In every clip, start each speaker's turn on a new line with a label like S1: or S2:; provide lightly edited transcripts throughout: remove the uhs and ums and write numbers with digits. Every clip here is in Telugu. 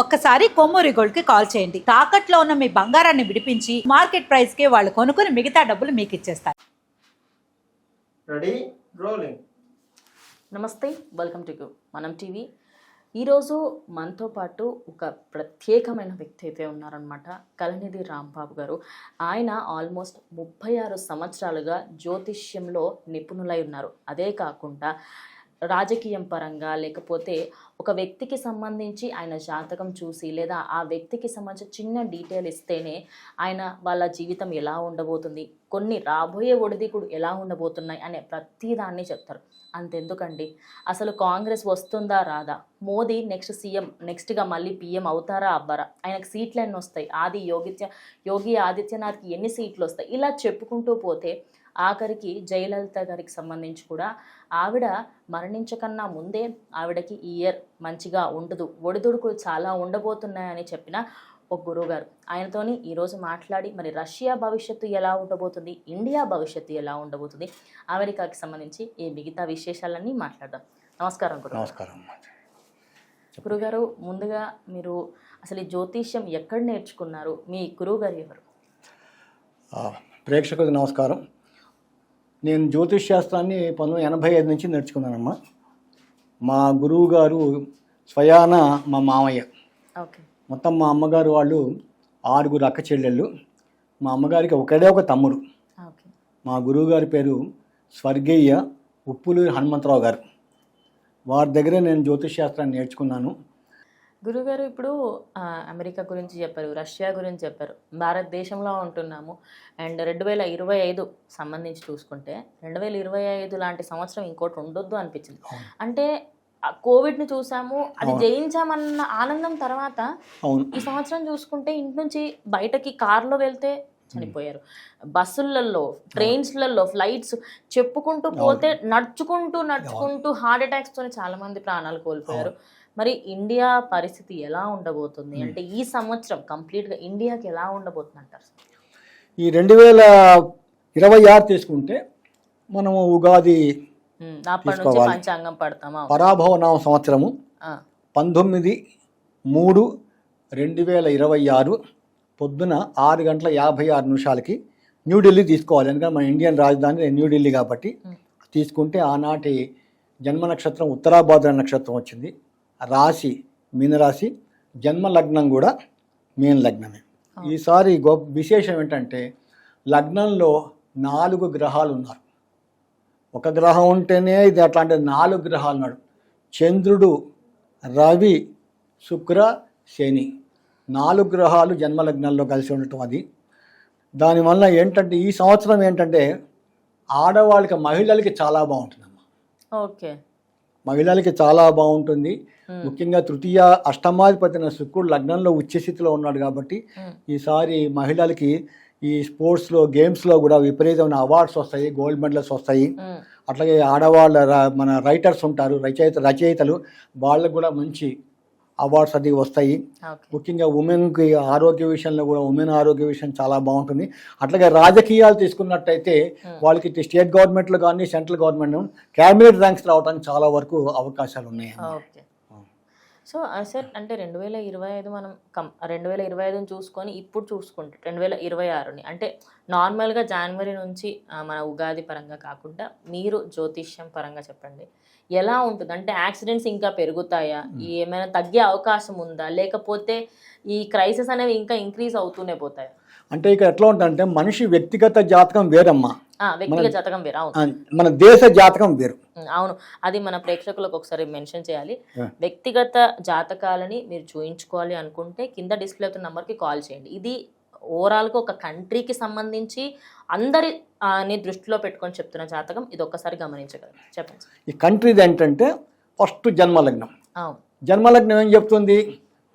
S1: ఒక్కసారి కొమ్మూరి గోల్డ్ కి కాల్ చేయండి. తాకట్లో ఉన్న మీ బంగారాన్ని విడిపించి మార్కెట్ ప్రైస్ కి వాళ్ళు కొనుక్కుని మిగతా డబ్బులు మీకు ఇచ్చేస్తారు.
S2: Ready rolling.
S3: నమస్తే, వెల్కమ్ టు మనం టీవీ. ఈరోజు మనతో పాటు ఒక ప్రత్యేకమైన వ్యక్తి అయితే ఉన్నారనమాట, కలనిధి రాంబాబు గారు. ఆయన ఆల్మోస్ట్ 36 సంవత్సరాలుగా జ్యోతిష్యంలో నిపుణులై ఉన్నారు. అదే కాకుండా రాజకీయం పరంగా లేకపోతే ఒక వ్యక్తికి సంబంధించి ఆయన జాతకం చూసి లేదా ఆ వ్యక్తికి సంబంధించి చిన్న డీటెయిల్ ఇస్తేనే ఆయన వాళ్ళ జీవితం ఎలా ఉండబోతుంది, కొన్ని రాబోయే ఒడిదుడుకులు ఎలా ఉండబోతున్నాయి అనే ప్రతిదాన్ని చెప్తారు. అంతెందుకండి, అసలు కాంగ్రెస్ వస్తుందా రాదా, మోదీ నెక్స్ట్ సీఎం నెక్స్ట్గా మళ్ళీ పీఎం అవుతారా అవ్వరా, ఆయనకు సీట్లు ఎన్ని వస్తాయి, యోగి ఆదిత్యనాథ్కి ఎన్ని సీట్లు వస్తాయి, ఇలా చెప్పుకుంటూ పోతే ఆఖరికి జయలలిత గారికి సంబంధించి కూడా ఆవిడ మరణించకన్నా ముందే ఆవిడకి ఈ ఇయర్ మంచిగా ఉండదు, ఒడిదుడుకులు చాలా ఉండబోతున్నాయని చెప్పిన ఒక గురువు గారు. ఆయనతోని ఈరోజు మాట్లాడి మరి రష్యా భవిష్యత్తు ఎలా ఉండబోతుంది, ఇండియా భవిష్యత్తు ఎలా ఉండబోతుంది, అమెరికాకి సంబంధించి ఈ మిగతా విశేషాలన్నీ మాట్లాడదాం. నమస్కారం గురు.
S2: నమస్కారం
S3: గురుగారు. ముందుగా మీరు అసలు ఈ జ్యోతిష్యం ఎక్కడ నేర్చుకున్నారు, మీ గురువు గారు ఎవరు?
S2: ప్రేక్షకులకు నమస్కారం. నేను జ్యోతిష్ శాస్త్రాన్ని 1985 నుంచి నేర్చుకున్నానమ్మా. మా గురువు గారు స్వయాన మా మామయ్య.
S3: ఓకే.
S2: మొత్తం మా అమ్మగారు వాళ్ళు 6 అక్క చెల్లెళ్ళు. మా అమ్మగారికి ఒకడే ఒక తమ్ముడు.
S3: ఓకే.
S2: మా గురువు గారి పేరు స్వర్గీయ ఉప్పులూరి హనుమంతరావు గారు. వారి దగ్గరే నేను జ్యోతిష్ శాస్త్రాన్ని నేర్చుకున్నాను.
S3: గురుగారు, ఇప్పుడు అమెరికా గురించి చెప్పారు, రష్యా గురించి చెప్పారు, భారతదేశంలో ఉంటున్నాము. అండ్ 2025 సంబంధించి చూసుకుంటే 2025 లాంటి సంవత్సరం ఇంకోటి ఉండొద్దు అనిపించింది. అంటే కోవిడ్ని చూసాము, అది జయించామన్న ఆనందం తర్వాత ఈ సంవత్సరం చూసుకుంటే ఇంటి నుంచి బయటకి కార్లో వెళ్తే చనిపోయారు, బస్సులలో, ట్రైన్స్లలో, ఫ్లైట్స్ చెప్పుకుంటూ పోతే నడుచుకుంటూ హార్ట్ అటాక్స్తో చాలా మంది ప్రాణాలు కోల్పోయారు. మరి ఇండియా పరిస్థితి ఎలా ఉండబోతుంది, అంటే ఈ సంవత్సరం కంప్లీట్గా ఇండియాకి ఎలా ఉండబోతుంది అంటారు?
S2: ఈ 2026 తీసుకుంటే మనము ఉగాది
S3: పంచాంగం పడతామా,
S2: పరాభవనామ సంవత్సరము 19/3/2026 పొద్దున 6:56 న్యూఢిల్లీ తీసుకోవాలి. ఎందుకంటే మన ఇండియన్ రాజధాని న్యూఢిల్లీ కాబట్టి తీసుకుంటే ఆనాటి జన్మ నక్షత్రం ఉత్తరాభాద్ర నక్షత్రం వచ్చింది. రాశి మీనరాశి, జన్మ లగ్నం కూడా మీన లగ్నమే. ఈసారి విశేషం ఏంటంటే లగ్నంలో 4 గ్రహాలు ఉన్నారు. ఒక గ్రహం ఉంటేనే ఇది అట్లాంటి 4 గ్రహాలు ఉన్నాడు. చంద్రుడు, రవి, శుక్ర, శని 4 గ్రహాలు జన్మలగ్నంలో కలిసి ఉండటం. అది దానివల్ల ఏంటంటే ఈ సంవత్సరం ఏంటంటే ఆడవాళ్ళకి, మహిళలకి చాలా బాగుంటుందమ్మా.
S3: ఓకే.
S2: మహిళలకి చాలా బాగుంటుంది. ముఖ్యంగా తృతీయ అష్టమాధిపతిన శుక్రుడు లగ్నంలో ఉచ్చస్థితిలో ఉన్నాడు కాబట్టి ఈసారి మహిళలకి ఈ స్పోర్ట్స్లో, గేమ్స్లో కూడా విపరీతమైన అవార్డ్స్ వస్తాయి, గోల్డ్ మెడల్స్ వస్తాయి. అట్లాగే ఆడవాళ్ళ మన రైటర్స్ ఉంటారు, రచయితలు, వాళ్ళకు కూడా మంచి అవార్డ్స్ అది వస్తాయి. ముఖ్యంగా ఉమెన్కి ఆరోగ్య విషయంలో కూడా ఉమెన్ ఆరోగ్య విషయం చాలా బాగుంటుంది. అట్లాగే రాజకీయాలు తీసుకున్నట్టయితే వాళ్ళకి స్టేట్ గవర్నమెంట్లో కానీ సెంట్రల్ గవర్నమెంట్ క్యాబినెట్ ర్యాంక్స్ రావడానికి చాలా వరకు అవకాశాలు ఉన్నాయి.
S3: ఓకే. సో సార్, అంటే 2025 మనం 2025 చూసుకొని ఇప్పుడు చూసుకుంటే 2026ని అంటే నార్మల్గా జనవరి నుంచి మన ఉగాది పరంగా కాకుండా మీరు జ్యోతిష్యం పరంగా చెప్పండి, ఎలా ఉంటుంది? అంటే యాక్సిడెంట్స్ ఇంకా పెరుగుతాయా, ఏమైనా తగ్గే అవకాశం ఉందా, లేకపోతే ఈ క్రైసిస్ అనేవి ఇంకా ఇంక్రీజ్ అవుతూనే పోతాయా?
S2: అంటే ఇక ఎట్లా ఉంటుందంటే మనిషి వ్యక్తిగత జాతకం వేరమ్మా,
S3: వ్యక్తిగత జాతకం వేరు,
S2: మన దేశ జాతకం వేరు.
S3: అవును, అది మన ప్రేక్షకులకు ఒకసారి మెన్షన్ చేయాలి. వ్యక్తిగత జాతకాలని మీరు చూయించుకోవాలి అనుకుంటే కింద డిస్ప్లే అవుతున్న నంబర్కి కాల్ చేయండి. ఇది ఓవరాల్గా ఒక కంట్రీకి సంబంధించి అందరిని దృష్టిలో పెట్టుకొని చెప్తున్న జాతకం. ఇది ఒక్కసారి గమనించగలరు. చెప్పండి.
S2: ఈ కంట్రీది ఏంటంటే ఫస్ట్ జన్మలగ్నం. జన్మలగ్నం ఏం చెప్తుంది?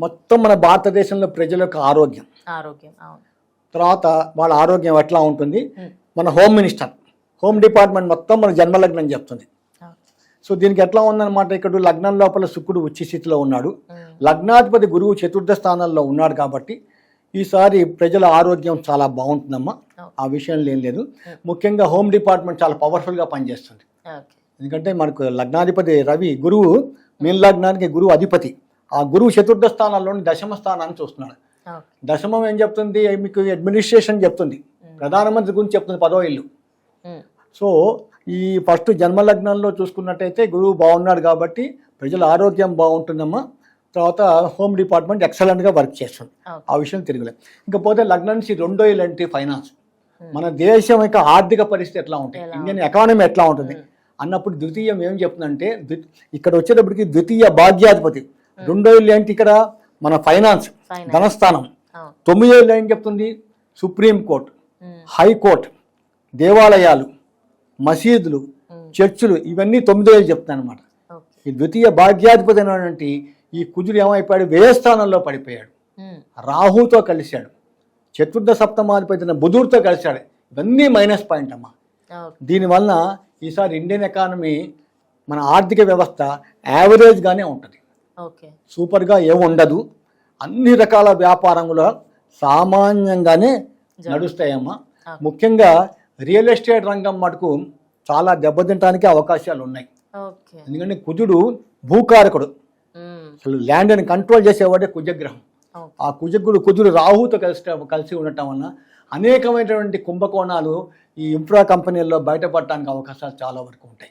S2: మొత్తం మన భారతదేశంలో ప్రజల యొక్క ఆరోగ్యం.
S3: అవును.
S2: తర్వాత వాళ్ళ ఆరోగ్యం ఎట్లా ఉంటుంది, మన హోమ్ మినిస్టర్, హోమ్ డిపార్ట్మెంట్ మొత్తం మన జన్మలగ్నం చెప్తుంది. సో దీనికి ఎట్లా ఉందన్నమాట, ఇక్కడ లగ్నం లోపల శుక్రుడు ఉచ్ఛ స్థితిలో ఉన్నాడు, లగ్నాధిపతి గురువు చతుర్థ స్థానంలో ఉన్నాడు కాబట్టి ఈసారి ప్రజల ఆరోగ్యం చాలా బాగుంటుందమ్మా. ఆ విషయంలో ఏం లేదు. ముఖ్యంగా హోమ్ డిపార్ట్మెంట్ చాలా పవర్ఫుల్గా పనిచేస్తుంది. ఎందుకంటే మనకు లగ్నాధిపతి రవి, గురువు మీన లగ్నానికి గురువు అధిపతి, ఆ గురువు చతుర్థ స్థానాల్లోని దశమ స్థానాన్ని చూస్తున్నాడు. దశమం ఏం చెప్తుంది? మీకు అడ్మినిస్ట్రేషన్ చెప్తుంది, ప్రధానమంత్రి గురించి చెప్తుంది, 10వ ఇల్లు. సో ఈ ఫస్ట్ జన్మలగ్నంలో చూసుకున్నట్టయితే గురువు బాగున్నాడు కాబట్టి ప్రజల ఆరోగ్యం బాగుంటుందమ్మా. తర్వాత హోమ్ డిపార్ట్మెంట్ ఎక్సలెంట్గా వర్క్ చేస్తుంది, ఆ విషయం తిరగలేదు. ఇంకపోతే లగ్నం నుంచి 2వ ఇల్లు అంటే ఫైనాన్స్, మన దేశం యొక్క ఆర్థిక పరిస్థితి ఎట్లా ఉంటాయి, ఇండియన్ ఎకానమీ ఎట్లా ఉంటుంది అన్నప్పుడు ద్వితీయం ఏం చెప్తుందంటే, ఇక్కడ వచ్చేటప్పటికి ద్వితీయ భాగ్యాధిపతి. 2వ ఇల్లు ఏంటి? ఇక్కడ మన ఫైనాన్స్, ధనస్థానం. 9వ ఇల్లు ఏం చెప్తుంది? సుప్రీంకోర్టు, హైకోర్టు, దేవాలయాలు, మసీదులు, చర్చిలు, ఇవన్నీ 9వ ఇల్లు చెప్తాను అనమాట. ఈ ద్వితీయ భాగ్యాధిపతి అయినటువంటి ఈ కుజుడు ఏమైపోయాడు? వ్యయస్థానంలో పడిపోయాడు, రాహుతో కలిశాడు, చతుర్థ సప్తమాధిపతి బుధుడితో కలిశాడు. ఇవన్నీ మైనస్ పాయింట్ అమ్మా. దీనివల్ల ఈసారి ఇండియన్ ఎకానమీ, మన ఆర్థిక వ్యవస్థ యావరేజ్గానే ఉంటుంది, సూపర్గా ఏముండదు. అన్ని రకాల వ్యాపారంలో సామాన్యంగానే నడుస్తాయమ్మా. ముఖ్యంగా రియల్ ఎస్టేట్ రంగం మటుకు చాలా దెబ్బతింటానికి అవకాశాలు ఉన్నాయి. ఎందుకంటే కుజుడు భూకారకుడు, అసలు ల్యాండ్ని కంట్రోల్ చేసేవాడే కుజగ్రహం. ఆ కుజుడు రాహుతో కలిసి ఉండటం వలన అనేకమైనటువంటి కుంభకోణాలు ఈ ఇన్ఫ్రా కంపెనీల్లో బయటపడటానికి అవకాశాలు చాలా వరకు ఉంటాయి.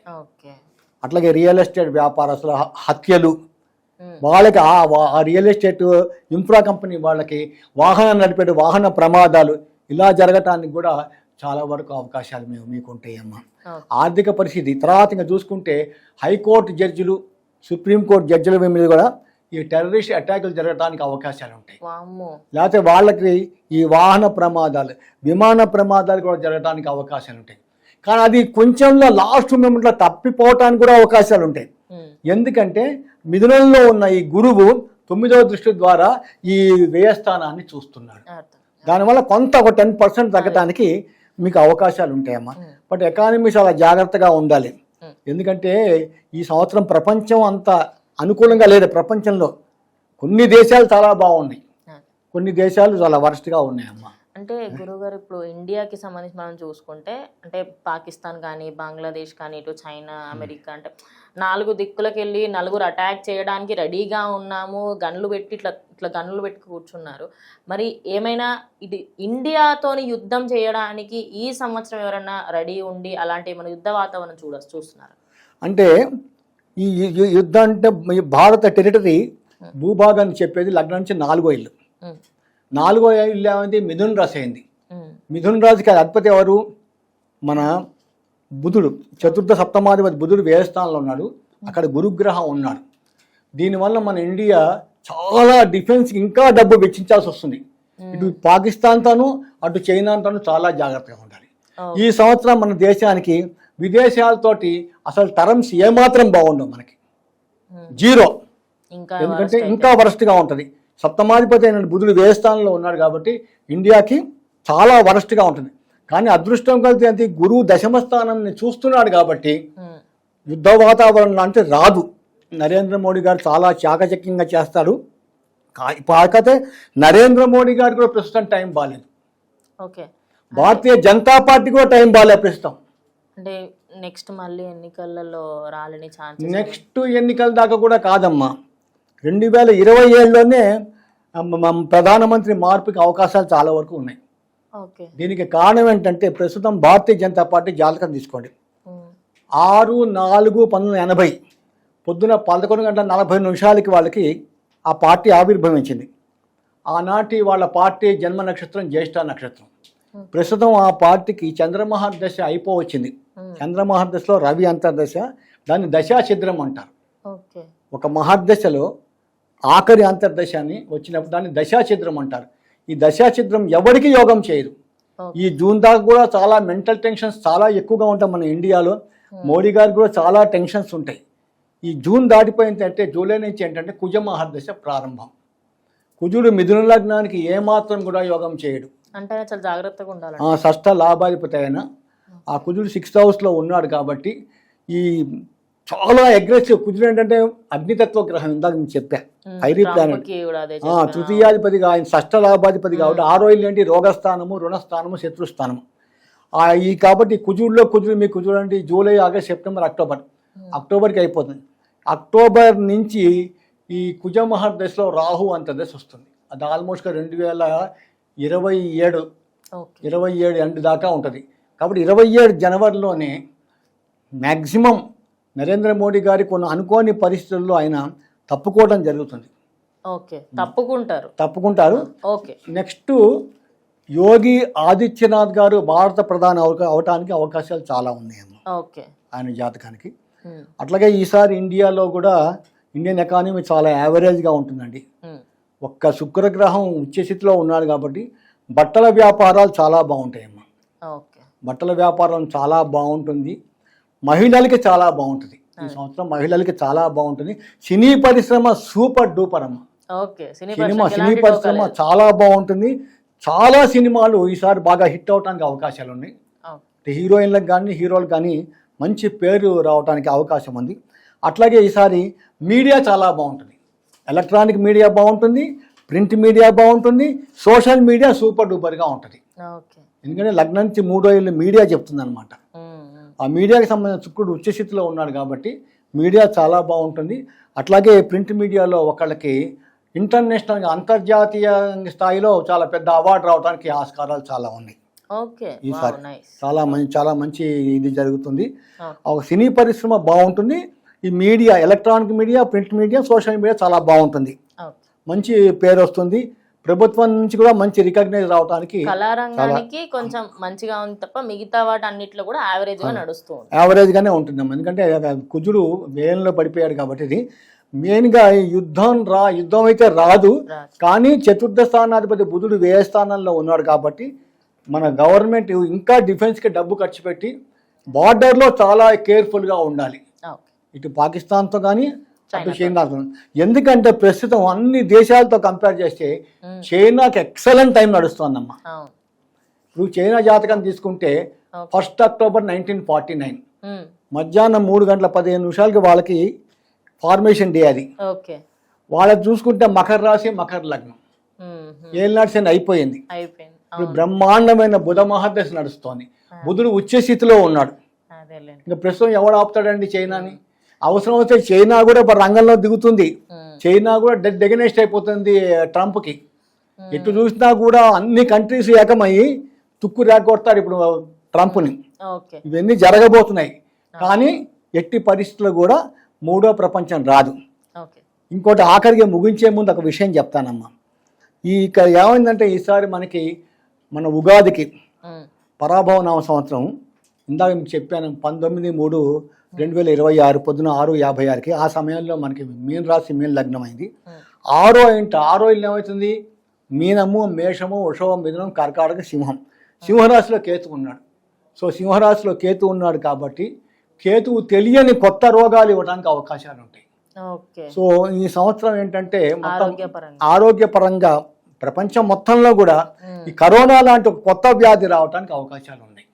S2: అట్లాగే రియల్ ఎస్టేట్ వ్యాపారస్తుల హత్యలు, వాళ్ళకి ఆ రియల్ ఎస్టేట్ ఇన్ఫ్రా కంపెనీ వాళ్ళకి వాహనం నడిపే వాహన ప్రమాదాలు, ఇలా జరగటానికి కూడా చాలా వరకు అవకాశాలు మీకు ఉంటాయమ్మా. ఆర్థిక పరిస్థితి తర్వాత ఇంకా చూసుకుంటే హైకోర్టు జడ్జిలు, సుప్రీంకోర్టు జడ్జిల మీద కూడా ఈ టెర్రరిస్ట్ అటాకులు జరగడానికి అవకాశాలు ఉంటాయి. లేకపోతే వాళ్ళకి ఈ వాహన ప్రమాదాలు, విమాన ప్రమాదాలు కూడా జరగడానికి అవకాశాలు ఉంటాయి. కానీ అది కొంచెంలో లాస్ట్ మూమెంట్లో తప్పిపోవటానికి కూడా అవకాశాలు ఉంటాయి. ఎందుకంటే మిథునంలో ఉన్న ఈ గురువు 9వ దృష్టి ద్వారా ఈ వ్యయస్థానాన్ని చూస్తున్నాడు. దానివల్ల కొంత ఒక 10% తగ్గడానికి మీకు అవకాశాలు ఉంటాయమ్మా. బట్ ఎకానమీ చాలా జాగ్రత్తగా ఉండాలి. ఎందుకంటే ఈ సంవత్సరం ప్రపంచం అంత అనుకూలంగా లేదు. ప్రపంచంలో కొన్ని దేశాలు చాలా బాగున్నాయి, కొన్ని దేశాలు చాలా వరస్ట్గా ఉన్నాయమ్మా.
S3: అంటే గురువుగారు ఇప్పుడు ఇండియాకి సంబంధించి మనం చూసుకుంటే, అంటే పాకిస్తాన్ కానీ, బంగ్లాదేశ్ కానీ, ఇటు చైనా, అమెరికా, అంటే 4 దిక్కులకు వెళ్ళి నలుగురు అటాక్ చేయడానికి రెడీగా ఉన్నాము, గన్లు పెట్టి ఇట్లా గన్నులు పెట్టి కూర్చున్నారు. మరి ఏమైనా ఇది ఇండియాతోని యుద్ధం చేయడానికి ఈ సంవత్సరం ఎవరైనా రెడీ ఉండి అలాంటి ఏమైనా యుద్ధ వాతావరణం చూస్తున్నారు?
S2: అంటే ఈ యుద్ధం అంటే భారత టెరిటరీ భూభాగాన్ని చెప్పేది లగ్నం నుంచి 4వ ఇల్లు. 4వ ఇల్లు ఏమైంది? మిథున్ రాశి అయింది. మిథున్ రాశికి అధిపతి ఎవరు? మన బుధుడు, చతుర్థ సప్తమాధిపతి బుధుడు వ్యయస్థానంలో ఉన్నాడు, అక్కడ గురుగ్రహం ఉన్నాడు. దీనివల్ల మన ఇండియా చాలా డిఫెన్స్కి ఇంకా డబ్బు వెచ్చించాల్సి వస్తుంది. ఇటు పాకిస్తాన్తోనూ అటు చైనాతోనూ చాలా జాగ్రత్తగా ఉండాలి. ఈ సంవత్సరం మన దేశానికి విదేశాలతోటి అసలు టర్మ్స్ ఏమాత్రం బాగుండవు, మనకి జీరో. ఎందుకంటే ఇంకా వరస్ట్గా ఉంటుంది. సప్తమాధిపతి అయిన బుధుడు వ్యయస్థానంలో ఉన్నాడు కాబట్టి ఇండియాకి చాలా వరస్ట్గా ఉంటుంది. కానీ అదృష్టం కలిసి గురువు దశమ స్థానాన్ని చూస్తున్నాడు కాబట్టి యుద్ధ వాతావరణం అంటే రాదు. నరేంద్ర మోడీ గారు చాలా చాకచక్యంగా చేస్తాడు. కాకపోతే నరేంద్ర మోడీ గారు కూడా ప్రస్తుతం టైం బాగాలేదు. భారతీయ జనతా పార్టీ కూడా టైం బాగాలేదు ప్రస్తుతం.
S3: అంటే నెక్స్ట్ మళ్ళీ ఎన్నికలలో రాలని ఛాన్స్?
S2: నెక్స్ట్ ఎన్నికల దాకా కూడా కాదమ్మా, 2027లోనే ప్రధానమంత్రి మార్పుకి అవకాశాలు చాలా వరకు ఉన్నాయి. దీనికి కారణం ఏంటంటే ప్రస్తుతం భారతీయ జనతా పార్టీ జాతకం తీసుకోండి. 6/4/1980 పొద్దున 11:40 వాళ్ళకి ఆ పార్టీ ఆవిర్భవించింది. ఆనాటి వాళ్ళ పార్టీ జన్మ నక్షత్రం జ్యేష్ఠ నక్షత్రం. ప్రస్తుతం ఆ పార్టీకి చంద్రమహర్దశ అయిపోవచ్చింది. చంద్రమహర్దశలో రవి అంతర్దశ, దాన్ని దశాఛిద్రం అంటారు. ఒక మహర్దశలో ఆఖరి అంతర్దశాన్ని వచ్చినప్పుడు దాన్ని దశాఛిద్రం అంటారు. ఈ దశాఛిద్రం ఎవరికి యోగం చేయదు. ఈ జూన్ దాకా కూడా చాలా మెంటల్ టెన్షన్స్ చాలా ఎక్కువగా ఉంటాయి మన ఇండియాలో. మోడీ గారికి కూడా చాలా టెన్షన్స్ ఉంటాయి. ఈ జూన్ దాటిపోయిందంటే జూలై నుంచి ఏంటంటే కుజ మహర్దశ ప్రారంభం. కుజుడు మిథున లగ్నానికి ఏమాత్రం కూడా యోగం చేయడు.
S3: అంటే చాలా జాగ్రత్తగా ఉండాలి.
S2: షష్ఠ లాభాధిపతి అయిన ఆ కుజుడు 6th హౌస్లో ఉన్నాడు కాబట్టి ఈ చాలా అగ్రెసివ్. కుజుడు ఏంటంటే అగ్నితత్వ గ్రహం, ఇందాక నేను చెప్పా, ఫైరీ ప్లానెట్. తృతీయాధిపతిగా ఆయన షష్ఠ లాభాధిపతి కాబట్టి 6వ ఇల్లు ఏంటి? రోగస్థానము, రుణస్థానము, శత్రుస్థానము. ఈ కాబట్టి కుజుడు మీకు చూడండి, జూలై, ఆగస్ట్, సెప్టెంబర్, అక్టోబర్కి అయిపోతుంది. అక్టోబర్ నుంచి ఈ కుజ మహర్దశలో రాహు అంతర్దశ వస్తుంది. అది ఆల్మోస్ట్గా 2027
S3: ఓకే
S2: 27 ఎండ్ దాకా ఉంటుంది. కాబట్టి 27 జనవరిలోనే మ్యాక్సిమం నరేంద్ర మోడీ గారి కొన్ని అనుకోని పరిస్థితుల్లో ఆయన తప్పుకోవడం జరుగుతుంది.
S3: Okay
S2: తప్పుకుంటారు.
S3: Okay
S2: next Yogi Adityanath గారు భారత ప్రధాని అవటానికి అవకాశాలు చాలా ఉన్నాయమ్మ
S3: ఓకే
S2: ఆయన జాతకానికి. అట్లాగే ఈసారి ఇండియాలో కూడా ఇండియన్ ఎకానమీ చాలా యావరేజ్గా ఉంటుందండి. ఒక్క శుక్రగ్రహం ఉచ్చస్థితిలో ఉన్నాడు కాబట్టి బట్టల వ్యాపారాలు చాలా బాగుంటాయమ్మా.
S3: ఓకే
S2: బట్టల వ్యాపారం చాలా బాగుంటుంది. మహిళలకి చాలా బాగుంటుంది. ఈ సంవత్సరం మహిళలకి చాలా బాగుంటుంది. సినీ పరిశ్రమ సూపర్ డూపర్ అమ్మ.
S3: ఓకే
S2: సినీ పరిశ్రమ చాలా బాగుంటుంది. చాలా సినిమాలు ఈసారి బాగా హిట్ అవడానికి అవకాశాలు ఉన్నాయి. హీరోయిన్లకు కానీ హీరోలకు కానీ మంచి పేరు రావడానికి అవకాశం ఉంది. అట్లాగే ఈసారి మీడియా చాలా బాగుంటుంది. ఎలక్ట్రానిక్ మీడియా బాగుంటుంది, ప్రింట్ మీడియా బాగుంటుంది, సోషల్ మీడియా సూపర్ డూపర్గా ఉంటుంది. ఎందుకంటే లగ్నం నుంచి 3 ఏళ్ళు మీడియా చెప్తుంది అనమాట. ఆ మీడియాకి సంబంధించిన శుక్రుడు ఉచ్చస్థితిలో ఉన్నాడు కాబట్టి మీడియా చాలా బాగుంటుంది. అట్లాగే ప్రింట్ మీడియాలో ఒకళ్ళకి ఇంటర్నేషనల్గా అంతర్జాతీయ స్థాయిలో చాలా పెద్ద అవార్డు రావడానికి ఆస్కారాలు చాలా ఉన్నాయి. ఈసారి చాలా మంచి ఇది జరుగుతుంది. ఒక సినీ పరిశ్రమ బాగుంటుంది. ఈ media electronic media, print media, social media చాలా బాగుంటుంది. మంచి పేరు వస్తుంది. ప్రభుత్వం నుంచి కూడా మంచి రికగ్నైజ్ రావడానికి
S3: కళారంగానికి కొంచెం మంచిగా ఉంది తప్ప మిగతా వాటి అన్నిట్లో కూడా
S2: యావరేజ్ గానే ఉంటుంది. ఎందుకంటే కుజుడు వ్యయంలో పడిపోయాడు కాబట్టి ఇది మెయిన్గా యుద్ధం అయితే రాదు. కానీ చతుర్థ స్థానాధిపతి బుధుడు వ్యయ స్థానంలో ఉన్నాడు కాబట్టి మన గవర్నమెంట్ ఇంకా డిఫెన్స్కి డబ్బు ఖర్చు పెట్టి బార్డర్లో చాలా కేర్ఫుల్గా ఉండాలి. ఇటు పాకిస్తాన్తో కానీ అటు చైనాతో. ఎందుకంటే ప్రస్తుతం అన్ని దేశాలతో కంపేర్ చేస్తే చైనాకి ఎక్సలెంట్ టైం నడుస్తోందమ్మా. ఇప్పుడు చైనా జాతకం తీసుకుంటే 1 అక్టోబర్ 1949 మధ్యాహ్నం 3:15 వాళ్ళకి ఫార్మేషన్ డే. అది వాళ్ళకి చూసుకుంటే మకర రాశి, మకర లగ్నం, ఏళ్ళనాటి శని అయిపోయింది. ఇప్పుడు బ్రహ్మాండమైన బుధ మహర్దశ నడుస్తోంది. బుధుడు ఉచ్చస్థితిలో ఉన్నాడు. ఇంకా ప్రస్తుతం ఎవడు ఆపుతాడండి చైనాని? అవసరం వస్తే చైనా కూడా రంగంలో దిగుతుంది. చైనా కూడా డెగనెస్ట్ అయిపోతుంది ట్రంప్కి. ఎటు చూసినా కూడా అన్ని కంట్రీస్ ఏకమయ్యి తుక్కు రేకొడతారు ఇప్పుడు ట్రంప్ని. ఇవన్నీ జరగబోతున్నాయి. కానీ ఎట్టి పరిస్థితుల్లో కూడా 3వ ప్రపంచం రాదు. ఇంకోటి ఆఖరికి ముగించే ముందు ఒక విషయం చెప్తానమ్మా. ఇక్కడ ఏమైందంటే ఈసారి మన ఉగాదికి పరాభవ నామ సంవత్సరం ఇందాక మీకు చెప్పాను 19/3/2026 పొద్దున 6:56కి. ఆ సమయంలో మనకి మీన రాశి మీన లగ్నం అయింది. 6వ ఇల్లు ఏమవుతుంది? మీనము, మేషము, వృషభం, మిథునం, కర్కాటక, సింహం. సింహరాశిలో కేతు ఉన్నాడు. సో సింహరాశిలో కేతు ఉన్నాడు కాబట్టి కేతువు తెలియని కొత్త రోగాలు ఇవ్వడానికి అవకాశాలు ఉంటాయి. సో ఈ సంవత్సరం ఏంటంటే మొత్తం ఆరోగ్యపరంగా ప్రపంచం మొత్తంలో కూడా ఈ కరోనా లాంటి కొత్త వ్యాధి రావడానికి అవకాశాలు ఉన్నాయి.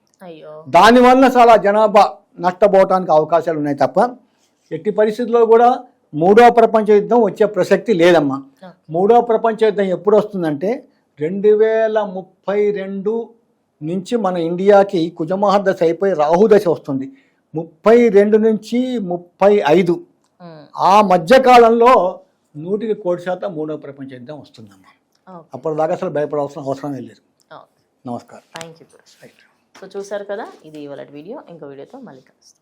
S2: దానివల్ల చాలా జనాభా నష్టపోవడానికి అవకాశాలు ఉన్నాయి తప్ప ఎట్టి పరిస్థితుల్లో కూడా 3వ ప్రపంచ యుద్ధం వచ్చే ప్రసక్తి లేదమ్మా. 3వ ప్రపంచ యుద్ధం ఎప్పుడు వస్తుందంటే 2032 నుంచి మన ఇండియాకి కుజమహర్దశ అయిపోయి రాహుదశ వస్తుంది. 32 నుంచి 35 ఆ మధ్యకాలంలో 100% 3వ ప్రపంచ యుద్ధం వస్తుందమ్మా. అప్పటిదాకా అసలు భయపడాల్సిన అవసరం లేదు. నమస్కారం.
S3: Thank you. సో చూసారు కదా, ఇది ఇవాళ వీడియో. ఇంకో వీడియోతో మళ్ళీ కలుస్తాం.